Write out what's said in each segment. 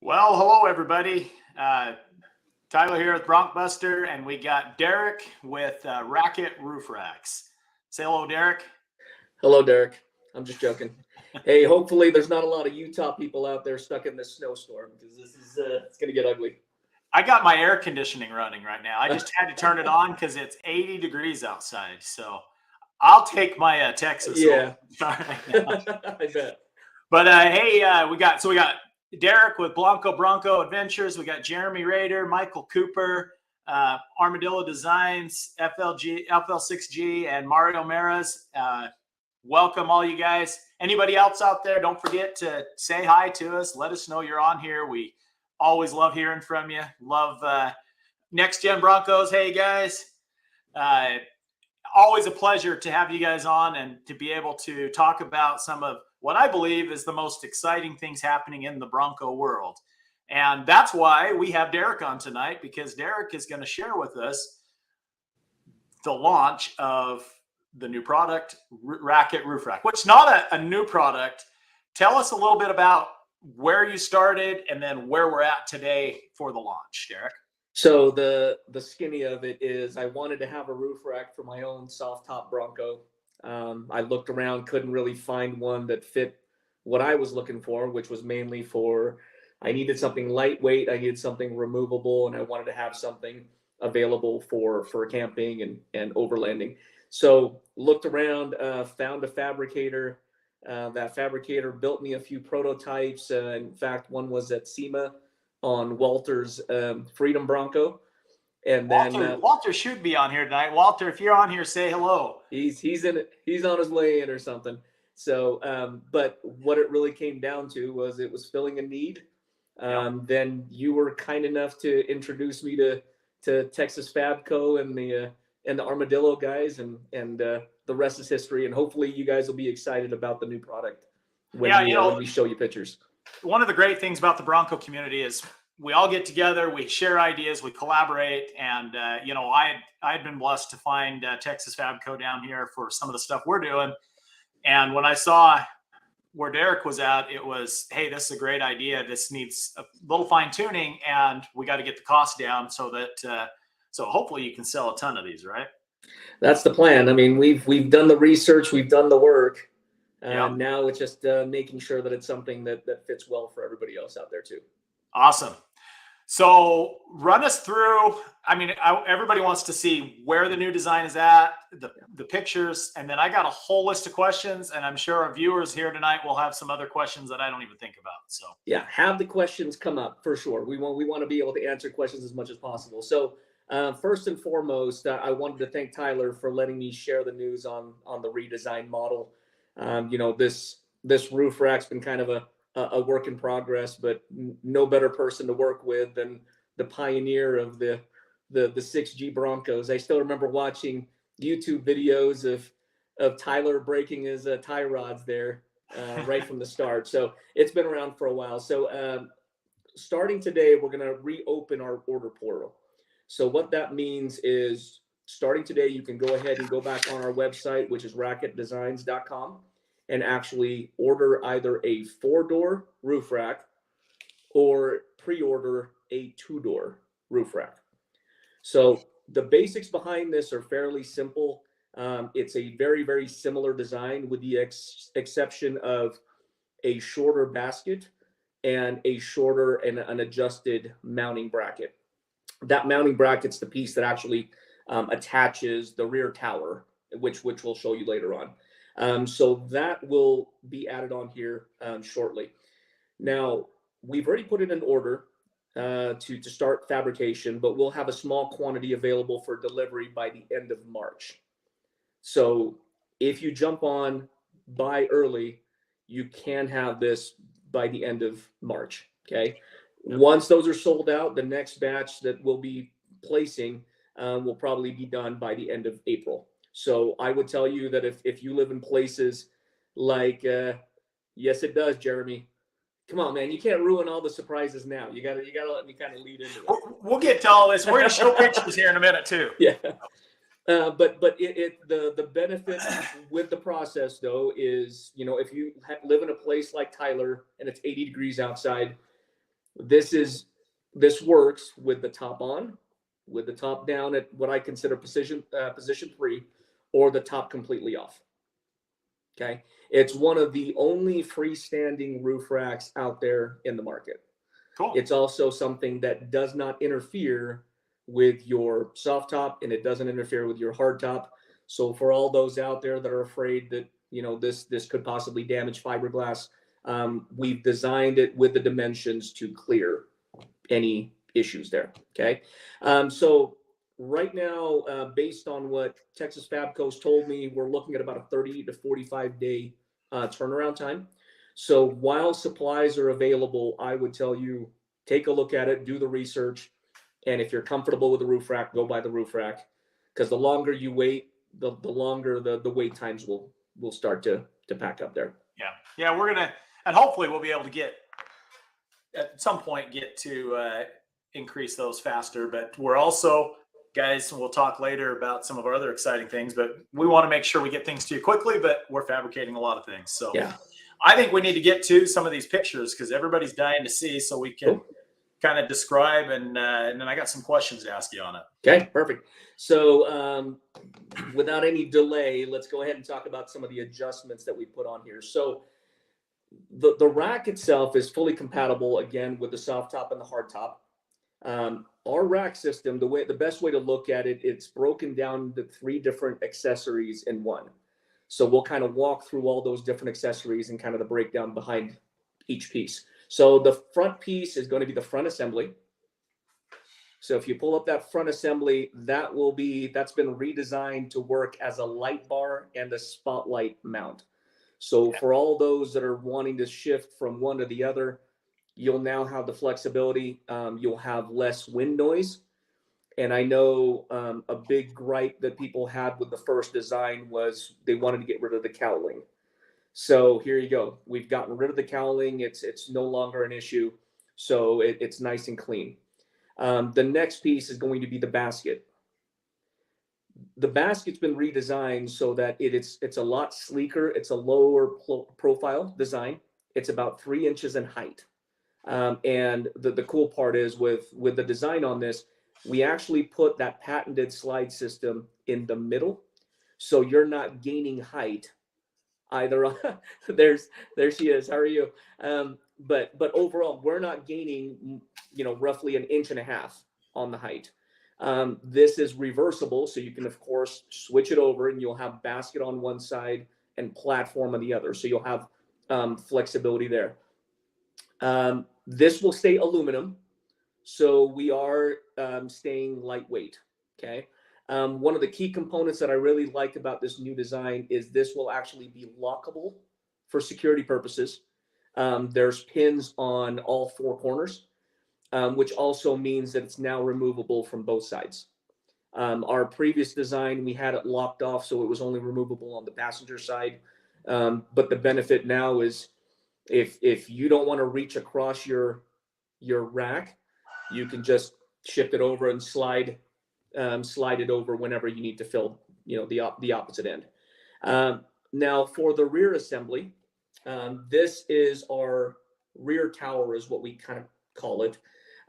Well, hello everybody. Tyler here with BroncBuster, and we got Derek with Raket Roof Racks. Say hello, Derek. Hello, Derek. I'm just joking. Hey, hopefully there's not a lot of Utah people out there stuck in this snowstorm because this is it's gonna get ugly. I got my air conditioning running right now. I just had to turn it on because it's 80 degrees outside. So I'll take my Texas. Yeah, I bet. But hey, we got Derek with Bronco Adventures. We got Jeremy Rader, Michael Cooper, Armadillo Designs, FL6G, and Mario Meras. Welcome all you guys. Anybody else out there, don't forget to say hi to us. Let us know you're on here. We always love hearing from you. Love Next Gen Broncos. Hey guys. Always a pleasure to have you guys on and to be able to talk about some of what I believe is the most exciting things happening in the Bronco world. And that's why we have Derek on tonight, because Derek is going to share with us the launch of the new product, Raket Roof Rack, which is not a new product. Tell us a little bit about where you started and then where we're at today for the launch, Derek. So the skinny of it is I wanted to have a roof rack for my own soft top Bronco. I looked around, couldn't really find one that fit what I was looking for, which was mainly for, I needed something lightweight, I needed something removable, and I wanted to have something available for camping and overlanding. So looked around, found a fabricator. That fabricator built me a few prototypes. In fact, one was at SEMA on Walter's Freedom Bronco. And then Walter should be on here tonight. Walter, if you're on here, say hello. He's in it. He's on his way in or something. So, but what it really came down to was it was filling a need. Then you were kind enough to introduce me to Texas Fab Co. and the Armadillo guys, and the rest is history. And hopefully you guys will be excited about the new product when we show you pictures. One of the great things about the Bronco community is we all get together, we share ideas, we collaborate. And, I had been blessed to find Texas Fab Co. down here for some of the stuff we're doing. And when I saw where Derek was at, it was, hey, this is a great idea. This needs a little fine tuning, and we got to get the cost down so that, so hopefully you can sell a ton of these, right? That's the plan. I mean, we've done the research, we've done the work. Now it's just making sure that it's something that fits well for everybody else out there too. Awesome. So run us through, everybody wants to see where the new design is at, the pictures, and then I got a whole list of questions, and I'm sure our viewers here tonight will have some other questions that I don't even think about. So yeah, have the questions come up for sure. We want to be able to answer questions as much as possible. So first and foremost, I wanted to thank Tyler for letting me share the news on the redesign model. This roof rack's been kind of a work in progress, but no better person to work with than the pioneer of the 6G Broncos. I still remember watching YouTube videos of Tyler breaking his tie rods there right from the start. So it's been around for a while. So starting today, we're going to reopen our order portal. So what that means is starting today, you can go ahead and go back on our website, which is raketdesigns.com, and actually order either a 4-door roof rack or pre-order a 2-door roof rack. So the basics behind this are fairly simple. It's a very, very similar design with the exception of a shorter basket and a shorter and an adjusted mounting bracket. That mounting bracket's the piece that actually attaches the rear tower, which we'll show you later on. So that will be added on here shortly. Now, we've already put in an order to start fabrication, but we'll have a small quantity available for delivery by the end of March. So if you jump on, buy early, you can have this by the end of March, okay? Once those are sold out, the next batch that we'll be placing will probably be done by the end of April. So I would tell you that if you live in places like, yes, it does, Jeremy. Come on, man. You can't ruin all the surprises now. You gotta let me kind of lead into it. We'll get to all this. We're going to show pictures here in a minute too. Yeah. But the benefit with the process though is, if you live in a place like Tyler and it's 80 degrees outside, This works with the top on, with the top down at what I consider position 3, or the top completely off. Okay, it's one of the only freestanding roof racks out there in the market. Cool. It's also something that does not interfere with your soft top, and it doesn't interfere with your hard top. So for all those out there that are afraid that, you know, this could possibly damage fiberglass, we've designed it with the dimensions to clear any issues there. Okay, so right now, based on what Texas Fabco's told me, we're looking at about a 30 to 45 day turnaround time. So while supplies are available, I would tell you, take a look at it, do the research, and if you're comfortable with the roof rack, go buy the roof rack, because the longer you wait, the longer the wait times will start to pack up there. Yeah, we're gonna, and hopefully we'll be able to get at some point to increase those faster. But we're also, guys, we'll talk later about some of our other exciting things, but we want to make sure we get things to you quickly, but we're fabricating a lot of things. So yeah, I think we need to get to some of these pictures because everybody's dying to see, so we can kind of describe, and then I got some questions to ask you on it. Okay, perfect. So without any delay, let's go ahead and talk about some of the adjustments that we put on here. So the rack itself is fully compatible, again, with the soft top and the hard top. Our rack system, the best way to look at it, it's broken down into 3 different accessories in one. So we'll kind of walk through all those different accessories and kind of the breakdown behind each piece. So the front piece is going to be the front assembly. So if you pull up that front assembly, that's been redesigned to work as a light bar and a spotlight mount. So for all those that are wanting to shift from one to the other, you'll now have the flexibility. You'll have less wind noise. And I know a big gripe that people had with the first design was they wanted to get rid of the cowling. So here you go. We've gotten rid of the cowling. It's no longer an issue. So it's nice and clean. The next piece is going to be the basket. The basket's been redesigned so that it's a lot sleeker. It's a lower profile design. It's about 3 inches in height. And the cool part is with the design on this, we actually put that patented slide system in the middle. So you're not gaining height either. there she is. How are you? But overall, we're not gaining, roughly 1.5 inches on the height. This is reversible, so you can of course switch it over, and you'll have basket on one side and platform on the other. So you'll have flexibility there. This will stay aluminum, so we are staying lightweight. Okay. One of the key components that I really like about this new design is this will actually be lockable for security purposes. There's pins on all 4 corners, which also means that it's now removable from both sides. Our previous design, we had it locked off, so it was only removable on the passenger side. But the benefit now is if you don't want to reach across your rack, you can just shift it over and slide it over whenever you need to fill, the opposite end. Now for the rear assembly, this is our rear tower, is what we kind of call it.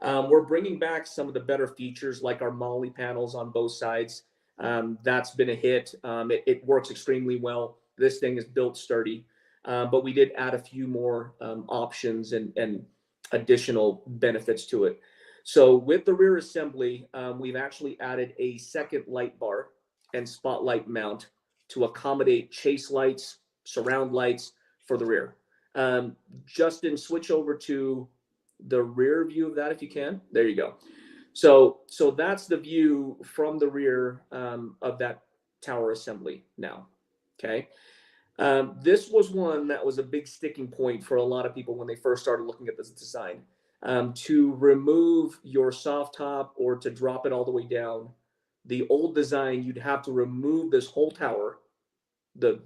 We're bringing back some of the better features like our MOLLE panels on both sides. That's been a hit. It works extremely well. This thing is built sturdy, but we did add a few more options and additional benefits to it. So with the rear assembly, we've actually added a second light bar and spotlight mount to accommodate chase lights, surround lights for the rear. Justin, switch over to the rear view of that if you can. There you go. So that's the view from the rear of that tower assembly now. Okay. This was one that was a big sticking point for a lot of people when they first started looking at this design. To remove your soft top or to drop it all the way down, the old design, you'd have to remove this whole tower, the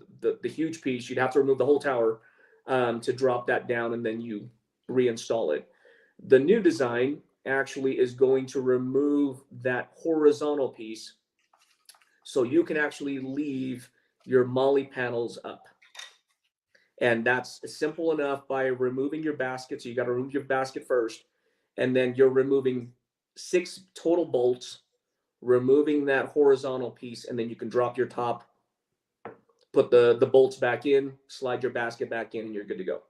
huge piece. You'd have to remove the whole tower to drop that down, and then you reinstall it. The new design actually is going to remove that horizontal piece, so you can actually leave your MOLLE panels up. And that's simple enough by removing your basket. So you got to remove your basket first. and then you're removing 6 total bolts, removing that horizontal piece, and then you can drop your top, put the bolts back in, slide your basket back in, and you're good to go.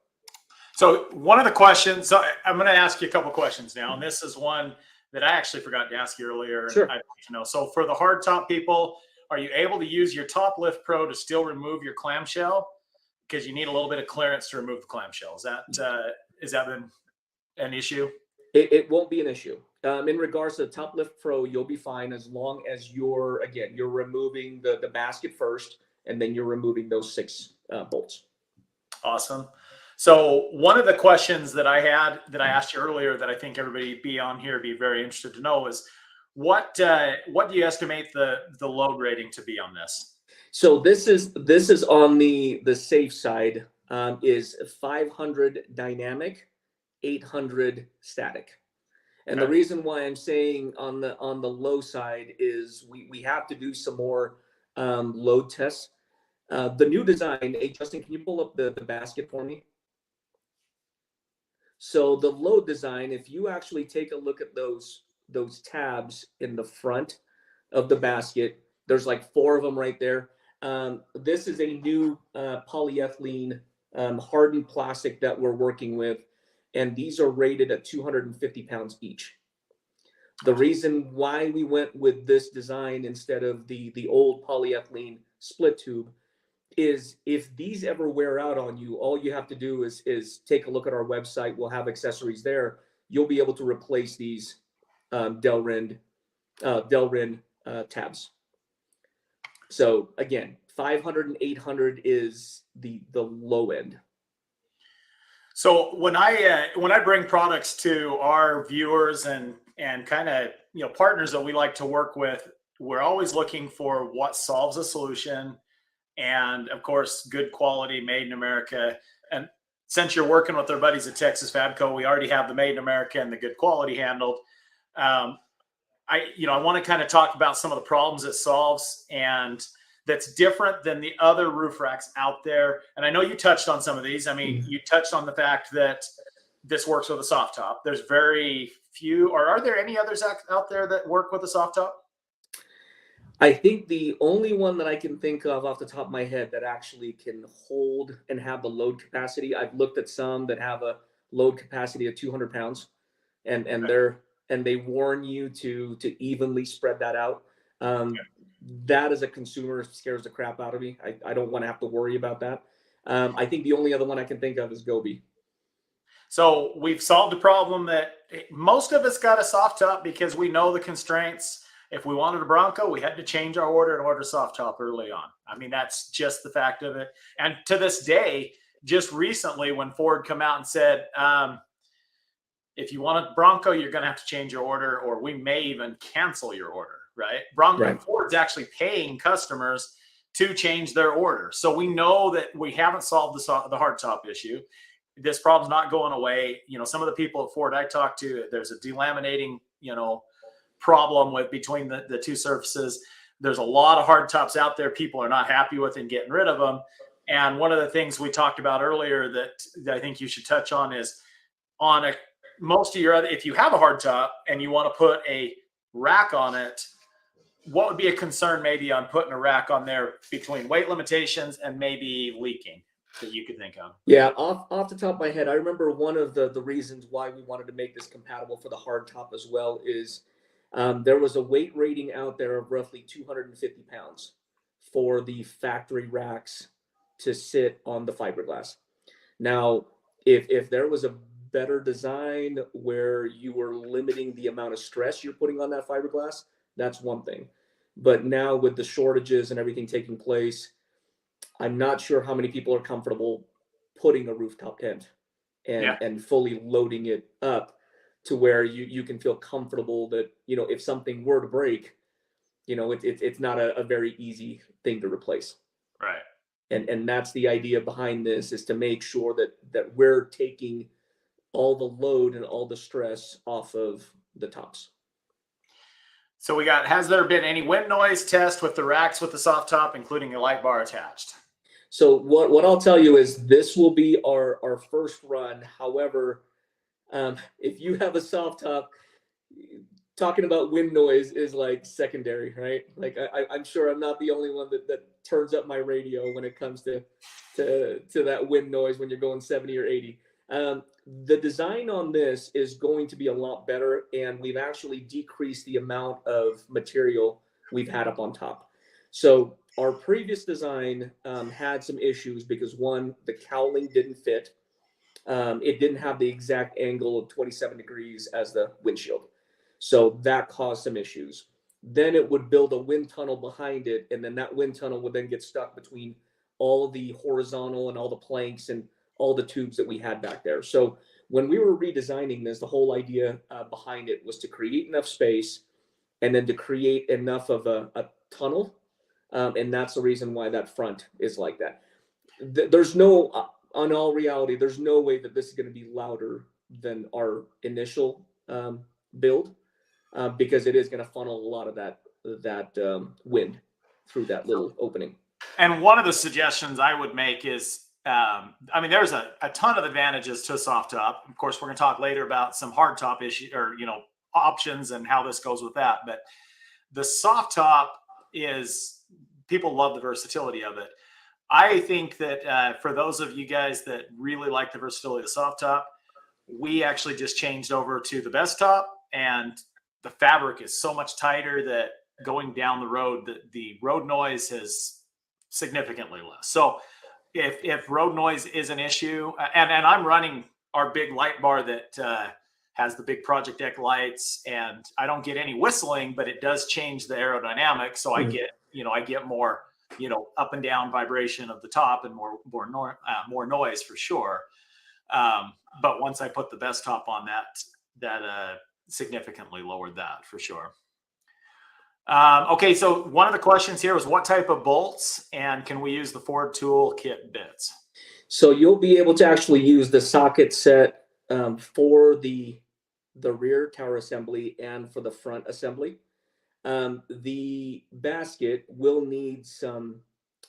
So one of the questions, so I'm going to ask you a couple questions now, and this is one that I actually forgot to ask you earlier. Sure. I'd like to know. So for the hardtop people, are you able to use your Top Lift Pro to still remove your clamshell? Because you need a little bit of clearance to remove the clamshell. Is that been an issue? It won't be an issue. In regards to the Top Lift Pro, you'll be fine as long as you're removing the basket first, and then you're removing those 6 bolts. Awesome. So one of the questions that I asked you earlier that I think everybody be on here be very interested to know is what do you estimate the load rating to be on this? So this is on the safe side, is 500 dynamic, 800 static. And Okay. the reason why I'm saying on the low side is we have to do some more load tests. The new design, hey Justin, can you pull up the basket for me? So the load design, if you actually take a look at those tabs in the front of the basket, there's like 4 of them right there. This is a new polyethylene hardened plastic that we're working with, and these are rated at 250 pounds each. The reason why we went with this design instead of the old polyethylene split tube is if these ever wear out on you, all you have to do is take a look at our website. We'll have accessories there. You'll be able to replace these Delrin tabs. So again, 500 and 800 is the low end. So when I bring products to our viewers and kind of partners that we like to work with, we're always looking for what solves a solution, and of course, good quality, made in America. And since you're working with our buddies at Texas Fabco, we already have the made in America and the good quality handled. I want to kind of talk about some of the problems it solves, and that's different than the other roof racks out there. And I know you touched on some of these. I mean, you touched on the fact that this works with a soft top. There's very few, or are there any others out there that work with a soft top? I think the only one that I can think of off the top of my head that actually can hold and have the load capacity. I've looked at some that have a load capacity of 200 pounds, and they warn you to evenly spread that out. That as a consumer scares the crap out of me. I don't want to have to worry about that. I think the only other one I can think of is Gobi. So we've solved a problem that most of us got a soft top because we know the constraints. If we wanted a Bronco, we had to change our order and order soft top early on. I mean, that's just the fact of it. And to this day, just recently when Ford come out and said, if you want a Bronco, you're going to have to change your order, or we may even cancel your order, right? Right. Ford's actually paying customers to change their order. So we know that we haven't solved the hardtop issue. This problem's not going away. Some of the people at Ford I talked to, there's a delaminating, problem between the two surfaces. There's a lot of hardtops out there people are not happy with and getting rid of them. And one of the things we talked about earlier that I think you should touch on is most of your other, if you have a hardtop and you want to put a rack on it, what would be a concern maybe on putting a rack on there between weight limitations and maybe leaking that you could think of? Yeah, off the top of my head, I remember one of the reasons why we wanted to make this compatible for the hardtop as well is there was a weight rating out there of roughly 250 pounds for the factory racks to sit on the fiberglass. Now, if there was a better design where you were limiting the amount of stress you're putting on that fiberglass, that's one thing. But now with the shortages and everything taking place, I'm not sure how many people are comfortable putting a rooftop tent and fully loading it up to where you can feel comfortable that, if something were to break, it's not a very easy thing to replace. Right. And that's the idea behind this, is to make sure that we're taking all the load and all the stress off of the tops. So has there been any wind noise test with the racks with the soft top, including a light bar attached? So what I'll tell you is this will be our first run. However, If you have a soft top, talking about wind noise is like secondary, right? Like I'm sure I'm not the only one that turns up my radio when it comes to that wind noise when you're going 70 or 80. The design on this is going to be a lot better, and we've actually decreased the amount of material we've had up on top. So our previous design had some issues because, one, the cowling didn't fit. It didn't have the exact angle of 27 degrees as the windshield. So that caused some issues. Then it would build a wind tunnel behind it, and then that wind tunnel would then get stuck between all the horizontal and all the planks and all the tubes that we had back there. So when we were redesigning this, the whole idea behind it was to create enough space and then to create enough of a tunnel. And that's the reason why that front is like that. There's no, on all reality, there's no way that this is going to be louder than our initial build, because it is going to funnel a lot of that wind through that little opening. And one of the suggestions I would make is, I mean, there's a ton of advantages to a soft top. Of course, we're going to talk later about some hard top issue or, options and how this goes with that. But the soft top is, people love the versatility of it. I think that for those of you guys that really like the versatility of the soft top, we actually just changed over to the best top, and the fabric is so much tighter that going down the road, the road noise is significantly less. So if road noise is an issue, and I'm running our big light bar that has the big project deck lights, and I don't get any whistling, but it does change the aerodynamics. So I get more, up and down vibration of the top and more noise for sure. But once I put the best top on, that significantly lowered that for sure. Okay, so one of the questions here was what type of bolts, and can we use the Ford tool kit bits? So you'll be able to actually use the socket set for the rear tower assembly and for the front assembly. The basket will need some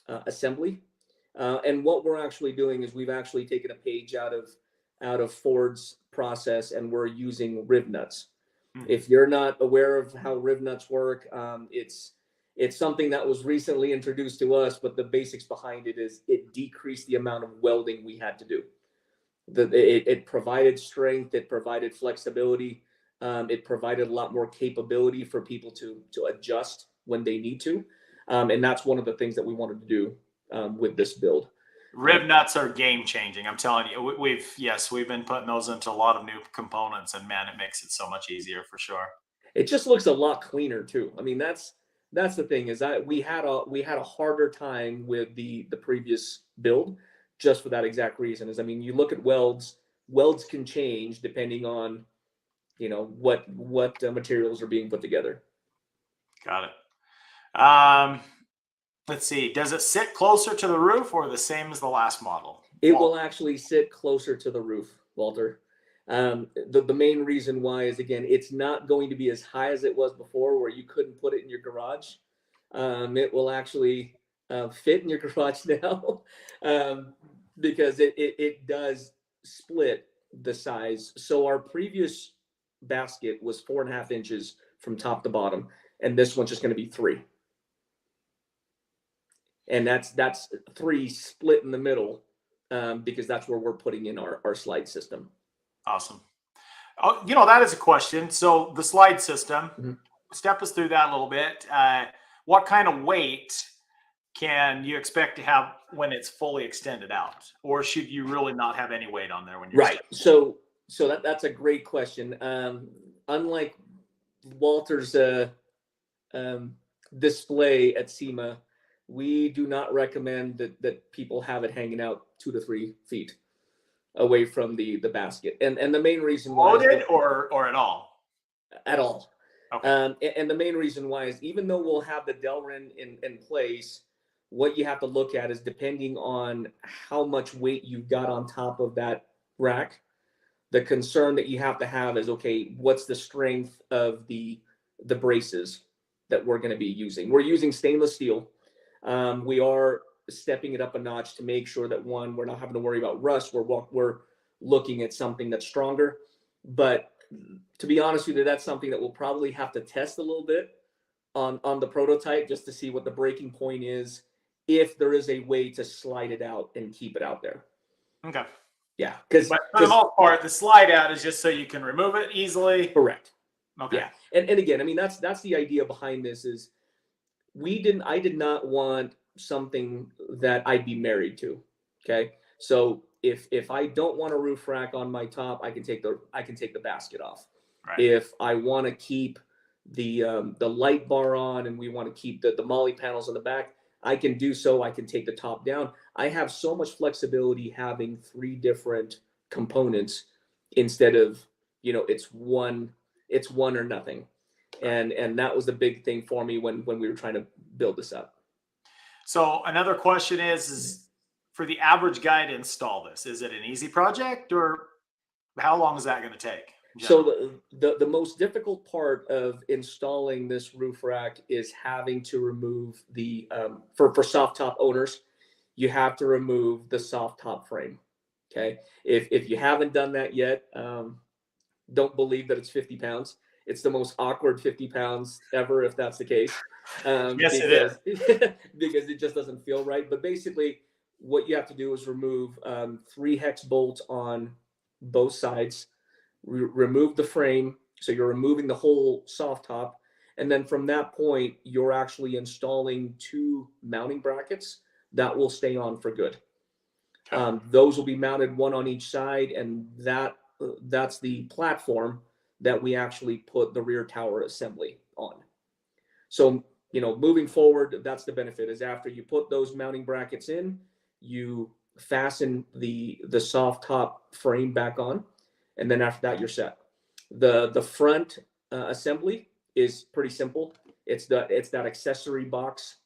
assembly, and what we're actually doing is we've actually taken a page out of Ford's process, and we're using riv nuts. If you're not aware of how riv nuts work, it's something that was recently introduced to us, but the basics behind it is it decreased the amount of welding we had to do. It provided strength, it provided flexibility, it provided a lot more capability for people to adjust when they need to, and that's one of the things that we wanted to do with this build. Riv nuts are game changing. I'm telling you, we've been putting those into a lot of new components, and man, it makes it so much easier for sure. It just looks a lot cleaner too. I mean, that's the thing is that we had a harder time with the previous build just for that exact reason. Is, I mean, you look at welds can change depending on what materials are being put together. Got it. Let's see. Does it sit closer to the roof or the same as the last model? It will actually sit closer to the roof, Walter. The main reason why is, again, it's not going to be as high as it was before where you couldn't put it in your garage. It will actually fit in your garage now because it does split the size. So our previous basket was 4.5 inches from top to bottom, and this one's just going to be 3. And that's 3 split in the middle because that's where we're putting in our slide system. Awesome. Oh, that is a question. So the slide system, step us through that a little bit. What kind of weight can you expect to have when it's fully extended out, or should you really not have any weight on there when you're right? So that's a great question. Unlike Walter's display at SEMA, we do not recommend that people have it hanging out 2 to 3 feet away from the basket. And the main reason why loaded or at all? At all. Okay. And the main reason why is, even though we'll have the Delrin in place, what you have to look at is, depending on how much weight you've got on top of that rack, the concern that you have to have is, okay, what's the strength of the braces that we're going to be using? We're using stainless steel. We are stepping it up a notch to make sure that, one, we're not having to worry about rust. We're looking at something that's stronger. But to be honest with you, that's something that we'll probably have to test a little bit on the prototype just to see what the breaking point is, if there is a way to slide it out and keep it out there. Okay. Yeah, because for the most part, the slide out is just so you can remove it easily. Correct. Okay. Yeah, and again, I mean that's the idea behind this is I did not want something that I'd be married to. Okay, so if I don't want a roof rack on my top, I can take the basket off. Right. If I want to keep the light bar on and we want to keep the molly panels on the back, I can do so. I can take the top down. I have so much flexibility having 3 different components instead of, it's one or nothing. And that was the big thing for me when we were trying to build this up. So another question is for the average guy to install this, is it an easy project, or how long is that going to take? So the most difficult part of installing this roof rack is having to remove the for soft top owners, you have to remove the soft top frame. Okay, if you haven't done that yet, don't believe that it's 50 pounds. It's the most awkward 50 pounds ever if that's the case. Yes, it is. Because it just doesn't feel right. But basically, what you have to do is remove 3 hex bolts on both sides. Remove the frame, so you're removing the whole soft top, and then from that point you're actually installing 2 mounting brackets that will stay on for good. Okay. Those will be mounted 1 on each side, and that's the platform that we actually put the rear tower assembly on. So moving forward, that's the benefit, is after you put those mounting brackets in, you fasten the soft top frame back on. And then after that, you're set. The front assembly is pretty simple. It's that accessory box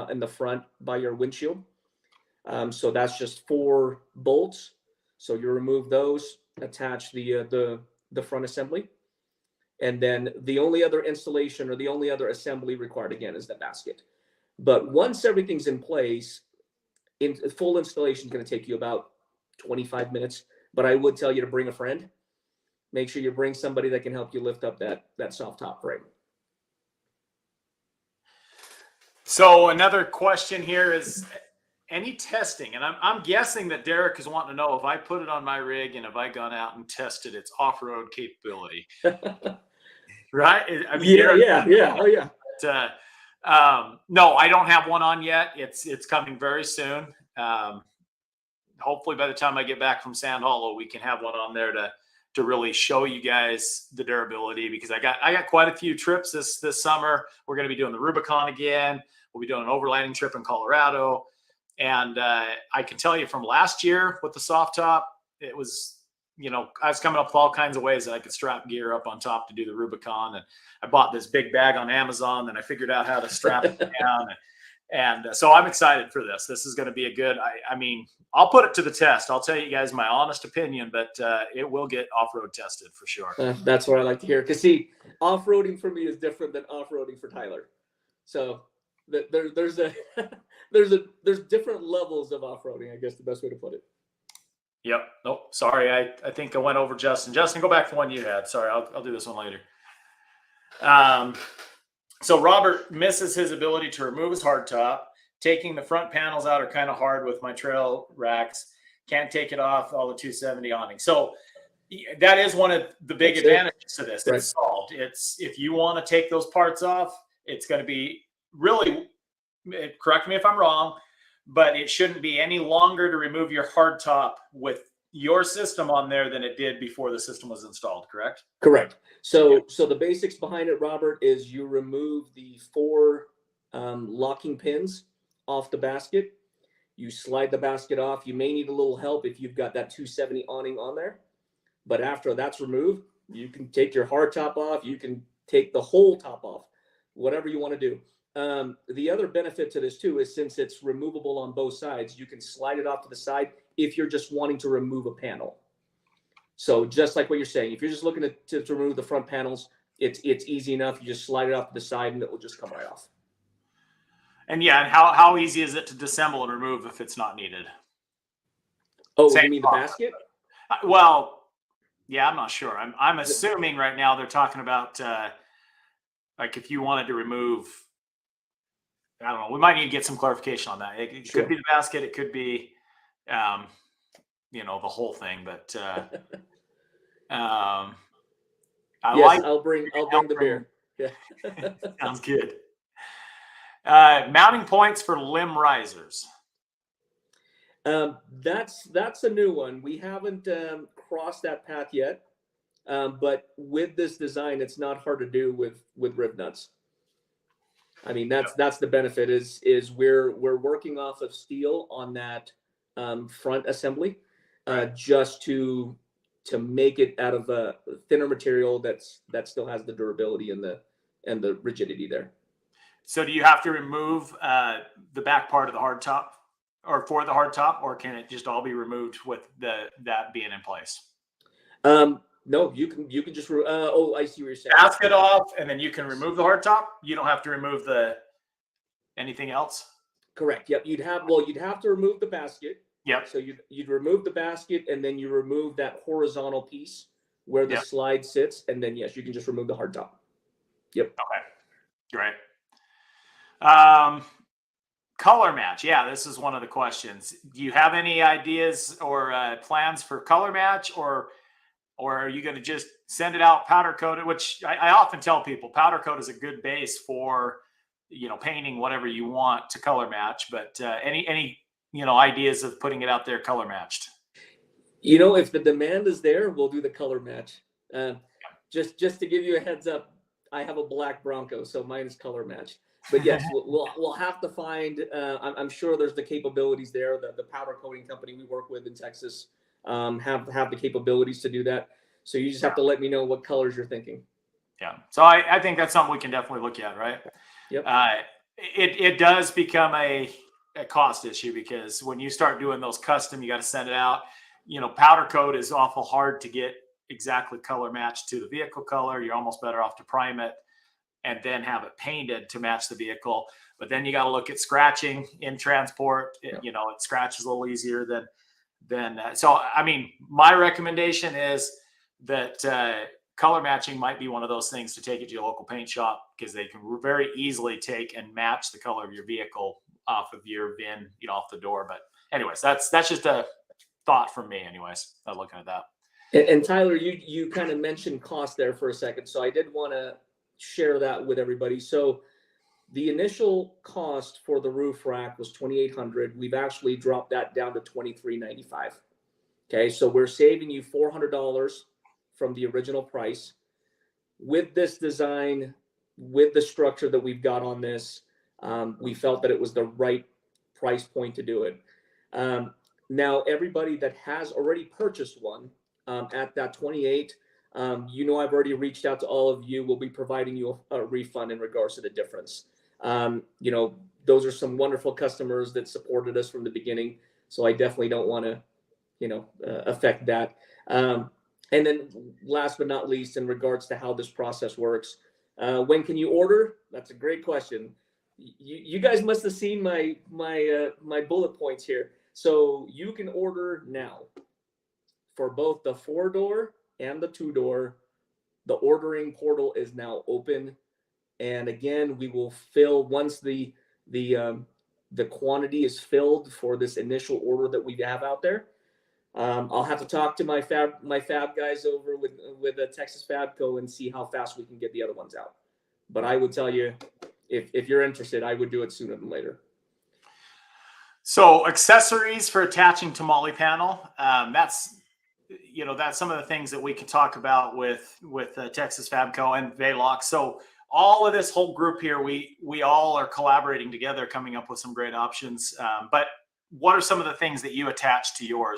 in the front by your windshield. So that's just 4 bolts. So you remove those, attach the front assembly, and then the only other installation or the only other assembly required again is the basket. But once everything's in place, full installation is going to take you about 25 minutes. But I would tell you to bring a friend. Make sure you bring somebody that can help you lift up that soft top frame. So another question here is any testing, and I'm guessing that Derek is wanting to know if I put it on my rig and if I gone out and tested its off-road capability. Right? I mean, yeah. Oh yeah. But, no, I don't have one on yet. It's coming very soon. Hopefully by the time I get back from Sand Hollow, we can have one on there to really show you guys the durability, because I got quite a few trips this summer. We're going to be doing the Rubicon again. We'll be doing an overlanding trip in Colorado. And I can tell you from last year with the soft top, it was, I was coming up with all kinds of ways that I could strap gear up on top to do the Rubicon. And I bought this big bag on Amazon, and I figured out how to strap it down. And so I'm excited for this. This is going to be a good, I mean, I'll put it to the test. I'll tell you guys my honest opinion, but it will get off-road tested for sure. That's what I like to hear. Because see, off-roading for me is different than off-roading for Tyler. So there's different levels of off-roading, I guess the best way to put it. Yep. Nope. Sorry. I think I went over Justin. Justin, go back to the one you had. Sorry. I'll do this one later. So Robert misses his ability to remove his hardtop. Taking the front panels out are kind of hard with my trail racks. Can't take it off all the 270 awning. So that is one of the big advantages to this. Right. It's solved. It's, if you want to take those parts off, it's going to be really, correct me if I'm wrong, but it shouldn't be any longer to remove your hardtop with your system on there than it did before the system was installed, correct? Correct. So the basics behind it, Robert, is you remove the 4 locking pins off the basket. You slide the basket off. You may need a little help if you've got that 270 awning on there. But after that's removed, you can take your hard top off. You can take the whole top off, whatever you want to do. The other benefit to this too is since it's removable on both sides, you can slide it off to the side if you're just wanting to remove a panel. So just like what you're saying, if you're just looking to remove the front panels, it's easy enough. You just slide it off to the side and it will just come right off. And yeah, and how easy is it to disassemble and remove if it's not needed? Oh, you mean the basket? Well, Yeah, I'm not sure. I'm assuming right now they're talking about like if you wanted to remove, I don't know. We might need to get some clarification on that. It Sure. could be the basket. It could be, the whole thing. But I Yes, like. I'll bring the beer. Yeah. Sounds good. Mounting points for limb risers. That's a new one. We haven't crossed that path yet. But with this design, it's not hard to do with rib nuts. I mean, that's the benefit is we're working off of steel on that front assembly, just to make it out of a thinner material that still has the durability and the rigidity there. So do you have to remove the back part of the hard top, or for the hard top, or can it just all be removed with that being in place? No, you can just oh, I see what you're saying. Basket off, and then you can remove the hard top. You don't have to remove anything else. Correct. Yep. You'd have to remove the basket. Yep. So you'd remove the basket, and then you remove that horizontal piece where the slide sits, and then yes, you can just remove the hard top. Yep. Okay. Great. Color match. Yeah, this is one of the questions. Do you have any ideas or plans for color match, or are you going to just send it out powder coated? Which I often tell people, powder coat is a good base for painting whatever you want to color match. But any ideas of putting it out there color matched? If the demand is there, we'll do the color match. Just to give you a heads up, I have a black Bronco, so mine is color matched. But yes, we'll have to find. I'm sure there's the capabilities there. The powder coating company we work with in Texas have the capabilities to do that. So you just have to let me know what colors you're thinking. Yeah. So I think that's something we can definitely look at, right? Yep. It does become a cost issue, because when you start doing those custom, you got to send it out. Powder coat is awful hard to get exactly color matched to the vehicle color. You're almost better off to prime it and then have it painted to match the vehicle. But then you got to look at scratching in transport. It scratches a little easier than so. I mean, my recommendation is that color matching might be one of those things to take it to your local paint shop, because they can very easily take and match the color of your vehicle off of your VIN, off the door. But anyways, that's just a thought from me. Anyways, looking at that. And Tyler, you kind of mentioned cost there for a second, so I did want to share that with everybody. So the initial cost for the roof rack was $2,800. We've actually dropped that down to $2,395. Okay, so we're saving you $400 from the original price. With this design, with the structure that we've got on this, we felt that it was the right price point to do it. Now, everybody that has already purchased one at that 28, I've already reached out to all of you. We'll be providing you a refund in regards to the difference. Those are some wonderful customers that supported us from the beginning. So I definitely don't want to, affect that. And then last but not least, in regards to how this process works, when can you order? That's a great question. You guys must have seen my bullet points here. So you can order now for both the 4-door and the 2-door. The ordering portal is now open, and again, we will fill once the quantity is filled for this initial order that we have out there. I'll have to talk to my fab guys over with the Texas Fabco and see how fast we can get the other ones out. But I would tell you, if you're interested, I would do it sooner than later. So accessories for attaching to Molly panel. That's some of the things that we can talk about with Texas Fabco and Velox. So all of this whole group here, we all are collaborating together, coming up with some great options. But what are some of the things that you attach to your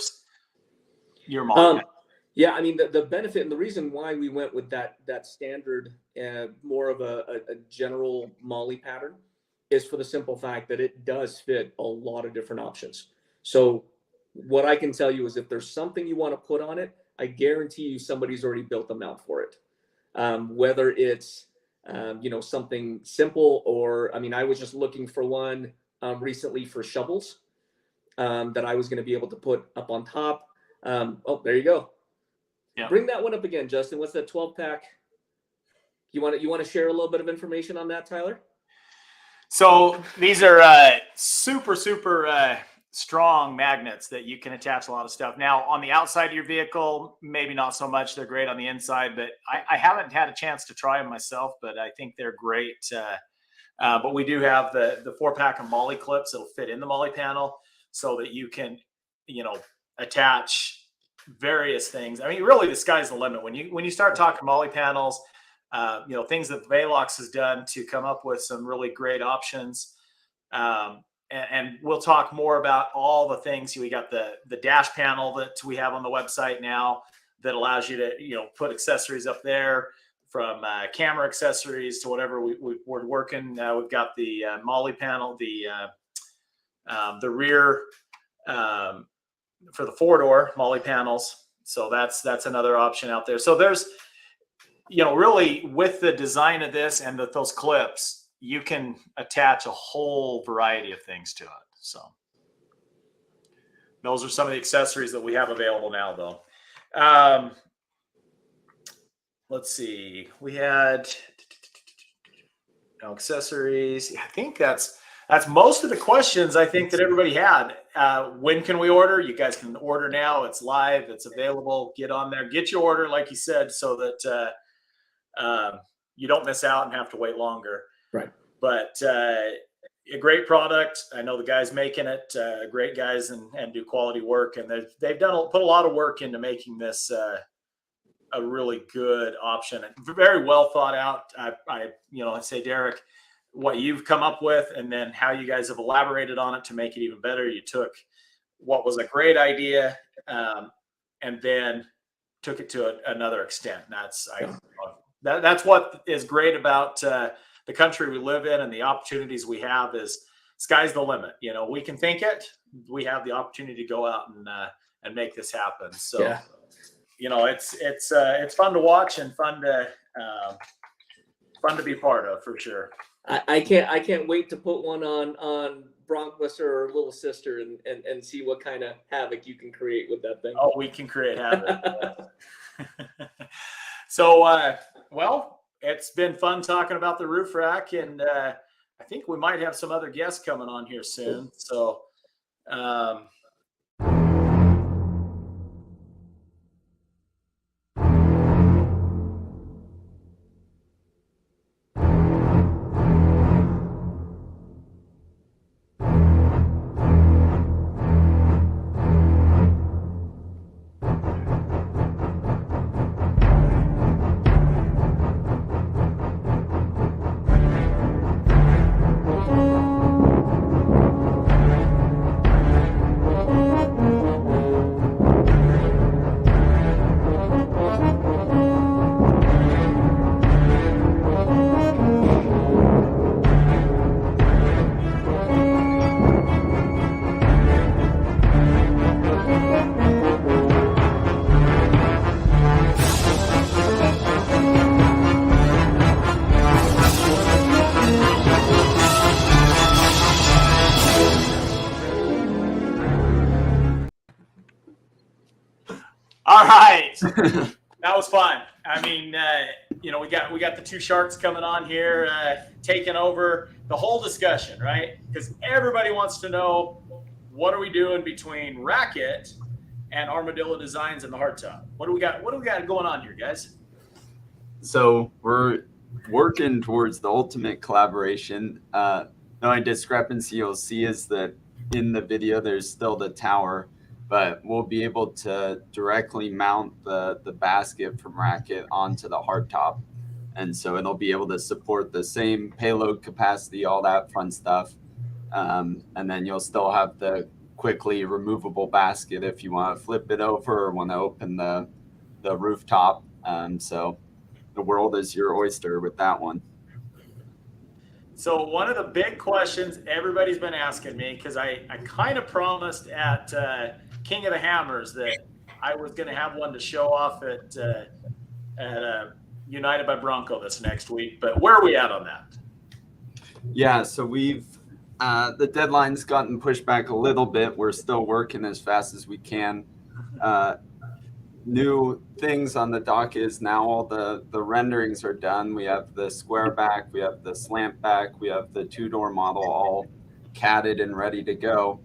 Molly? Yeah, I mean, the benefit and the reason why we went with that standard, more of a general Molly pattern, is for the simple fact that it does fit a lot of different options. So what I can tell you is if there's something you want to put on it, I guarantee you somebody's already built them out for it. Whether it's, something simple, or, I mean, I was just looking for one recently for shovels that I was going to be able to put up on top. Oh, there you go. Yeah. Bring that one up again, Justin. What's that 12-pack? You want to share a little bit of information on that, Tyler? So these are super strong magnets that you can attach a lot of stuff. Now on the outside of your vehicle, maybe not so much. They're great on the inside, but I haven't had a chance to try them myself, but I think they're great. But we do have the 4-pack of MOLLE clips that'll fit in the MOLLE panel so that you can, attach various things. I mean, really the sky's the limit. When you start talking MOLLE panels, things that Velox has done to come up with some really great options. And we'll talk more about all the things. We got the dash panel that we have on the website now that allows you to, put accessories up there, from camera accessories to whatever we're working. We've got the MOLLE panel, the rear for the 4-door MOLLE panels. So that's another option out there. So there's, really with the design of this and those clips, you can attach a whole variety of things to it. So those are some of the accessories that we have available now, though. Let's see. We had accessories. I think that's most of the questions I think that everybody had. When can we order? You guys can order now. It's live. It's available. Get on there. Get your order, like you said, so that you don't miss out and have to wait longer. Right. But a great product. I know the guys making it, great guys, and do quality work. And they've put a lot of work into making this a really good option. Very well thought out. I say, Derek, what you've come up with and then how you guys have elaborated on it to make it even better. You took what was a great idea and then took it to another extent. And that's what is great about the country we live in and the opportunities we have. Is sky's the limit. We can think it. We have the opportunity to go out and make this happen. So, yeah. It's fun to watch and fun to be part of, for sure. I can't wait to put one on BroncBuster or Little Sister and see what kind of havoc you can create with that thing. Oh, we can create havoc. So, well, it's been fun talking about the roof rack, and I think we might have some other guests coming on here soon. So, all right. That was fun. I mean, we got the two sharks coming on here, taking over the whole discussion, right? Because everybody wants to know, what are we doing between Raket and Armadillo Designs and the hardtop? What do we got going on here, guys? So we're working towards the ultimate collaboration. The only discrepancy you'll see is that in the video there's still the tower, but we'll be able to directly mount the basket from Raket onto the hardtop. And so it'll be able to support the same payload capacity, all that fun stuff. And then you'll still have the quickly removable basket if you want to flip it over or want to open the rooftop. So the world is your oyster with that one. So one of the big questions everybody's been asking me, because I kind of promised at King of the Hammers that I was going to have one to show off at United by Bronco this next week, but where are we at on that? Yeah, so we've the deadline's gotten pushed back a little bit. We're still working as fast as we can. new things on the dock is now all the renderings are done. We have the square back, we have the slant back, we have the two-door model all CAD'd and ready to go.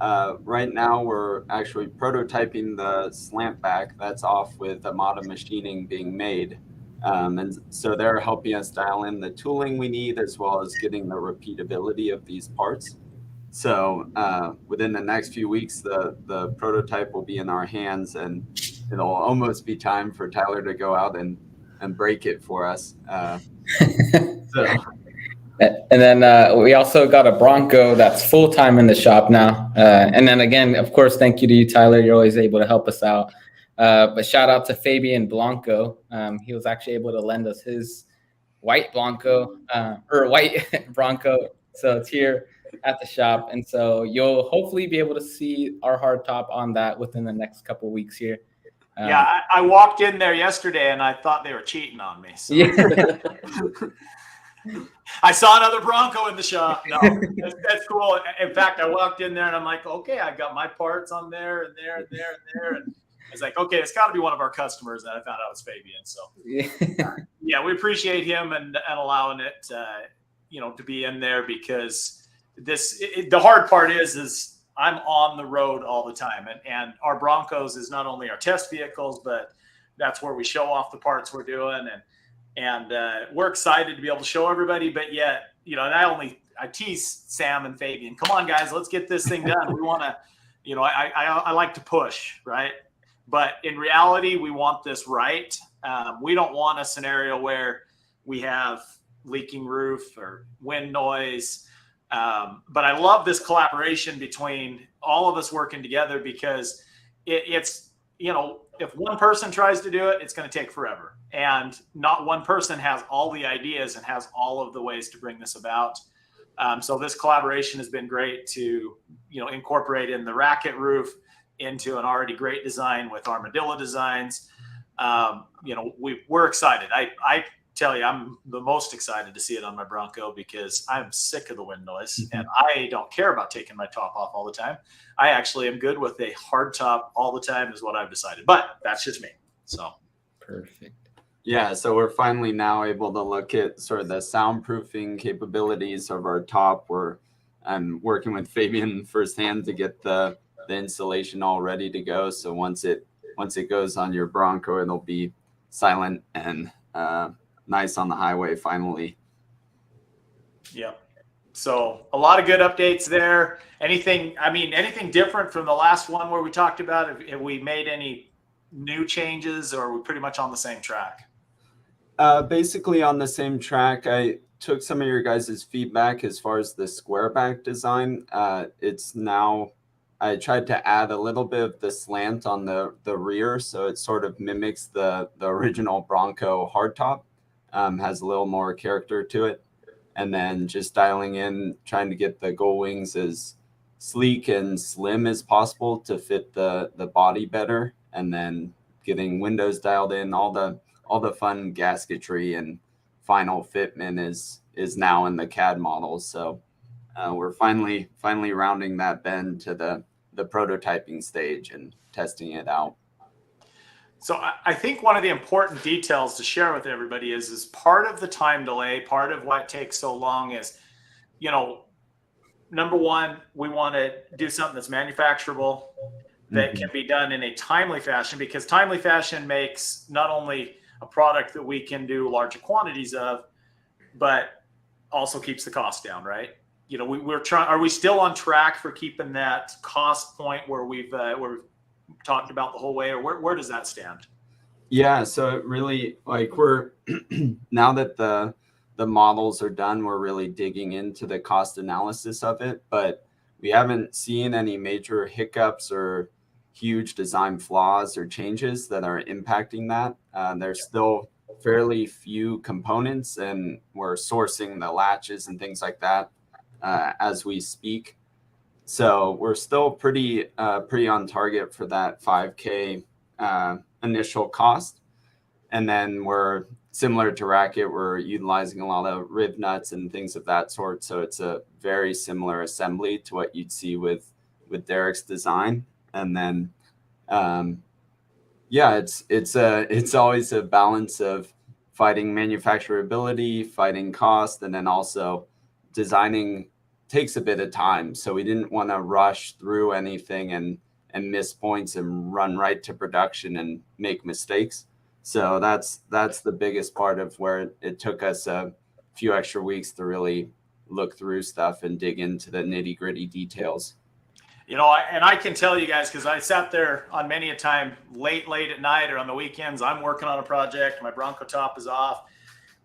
Right now, we're actually prototyping the slant back. That's off with Amada machining being made. And so they're helping us dial in the tooling we need as well as getting the repeatability of these parts. So within the next few weeks, the prototype will be in our hands, and it'll almost be time for Tyler to go out and break it for us. So. And then we also got a Bronco that's full-time in the shop now. And then again, of course, thank you to you, Tyler. You're always able to help us out. But shout out to Fabian Blanco. He was actually able to lend us his white Blanco or white Bronco. So it's here at the shop. And so you'll hopefully be able to see our hardtop on that within the next couple of weeks here. Yeah, I walked in there yesterday and I thought they were cheating on me. So. Yeah. I saw another Bronco in the shop. No, that's cool. In fact, I walked in there and I'm like, okay, I got my parts on there and there and there and there. And I was like, okay, it's got to be one of our customers. And I found out it's Fabian. So yeah, we appreciate him and allowing it, to be in there, because the hard part is I'm on the road all the time. And our Broncos is not only our test vehicles, but that's where we show off the parts we're doing. And we're excited to be able to show everybody, but yet, and I tease Sam and Fabian, come on guys, let's get this thing done. We want to, I like to push, right? But in reality, we want this right. We don't want a scenario where we have leaking roof or wind noise. But I love this collaboration between all of us working together, because it's, if one person tries to do it, it's going to take forever. And not one person has all the ideas and has all of the ways to bring this about. So this collaboration has been great to, incorporate in the Raket roof into an already great design with Armadillo Designs. We're excited. I tell you, I'm the most excited to see it on my Bronco, because I'm sick of the wind noise and I don't care about taking my top off all the time. I actually am good with a hard top all the time, is what I've decided, but that's just me. So perfect. Yeah, so we're finally now able to look at sort of the soundproofing capabilities of our top. I'm working with Fabian firsthand to get the installation all ready to go. So once it goes on your Bronco, it'll be silent and nice on the highway finally. Yep. So a lot of good updates there. Anything different from the last one where we talked about? Have we made any new changes, or are we pretty much on the same track? Basically on the same track. I took some of your guys' feedback as far as the square back design. I tried to add a little bit of the slant on the rear, so it sort of mimics the original Bronco hardtop. Has a little more character to it. And then just dialing in, trying to get the gull wings as sleek and slim as possible to fit the body better. And then getting windows dialed in, all the fun gasketry and final fitment is now in the CAD models. So we're finally rounding that bend to the prototyping stage and testing it out. So I think one of the important details to share with everybody is part of the time delay, part of why it takes so long is, number one, we want to do something that's manufacturable, that can be done in a timely fashion, because timely fashion makes not only a product that we can do larger quantities of, but also keeps the cost down, right? We're trying. Are we still on track for keeping that cost point where we've talked about the whole way, or where does that stand? Yeah, so it really, we're now that the models are done, we're really digging into the cost analysis of it, but we haven't seen any major hiccups or huge design flaws or changes that are impacting that. There's still fairly few components, and we're sourcing the latches and things like that as we speak. So we're still pretty on target for that $5K initial cost. And then we're similar to Raket, we're utilizing a lot of rib nuts and things of that sort. So it's a very similar assembly to what you'd see with Derek's design. And then Yeah, it's always a balance of fighting manufacturability, fighting cost, and then also designing takes a bit of time. So we didn't want to rush through anything and miss points and run right to production and make mistakes. So that's the biggest part of where it took us a few extra weeks to really look through stuff and dig into the nitty-gritty details. You know, and I can tell you guys, because I sat there on many a time late at night or on the weekends, I'm working on a project, my Bronco top is off,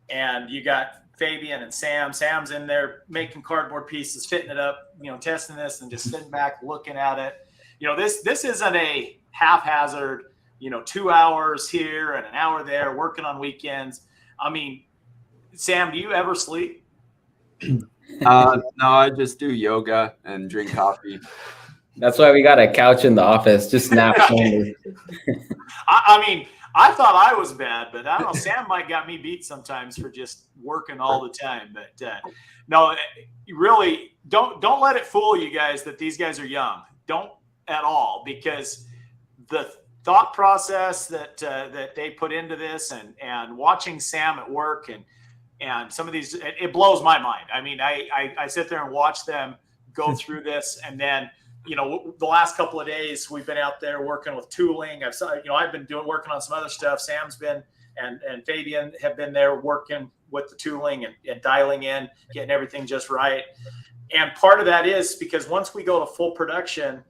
and you got Fabian and Sam. Sam's in there making cardboard pieces, fitting it up, you know, testing this and just sitting back looking at it. You know, this isn't a haphazard, you know, 2 hours here and an hour there, working on weekends. I mean, Sam, do you ever sleep? No, I just do yoga and drink coffee. That's why we got a couch in the office, just nap only. I mean, I thought I was bad, but I don't know. Sam might got me beat sometimes for just working all the time. But no, you really don't let it fool you guys that these guys are young. Don't at all, because the thought process that they put into this and watching Sam at work and some of these, it blows my mind. I mean, I sit there and watch them go through this, and then, you know, the last couple of days we've been out there working with tooling. I've been working on some other stuff. Sam's been and Fabian have been there working with the tooling and dialing in, getting everything just right. And part of that is because once we go to full production,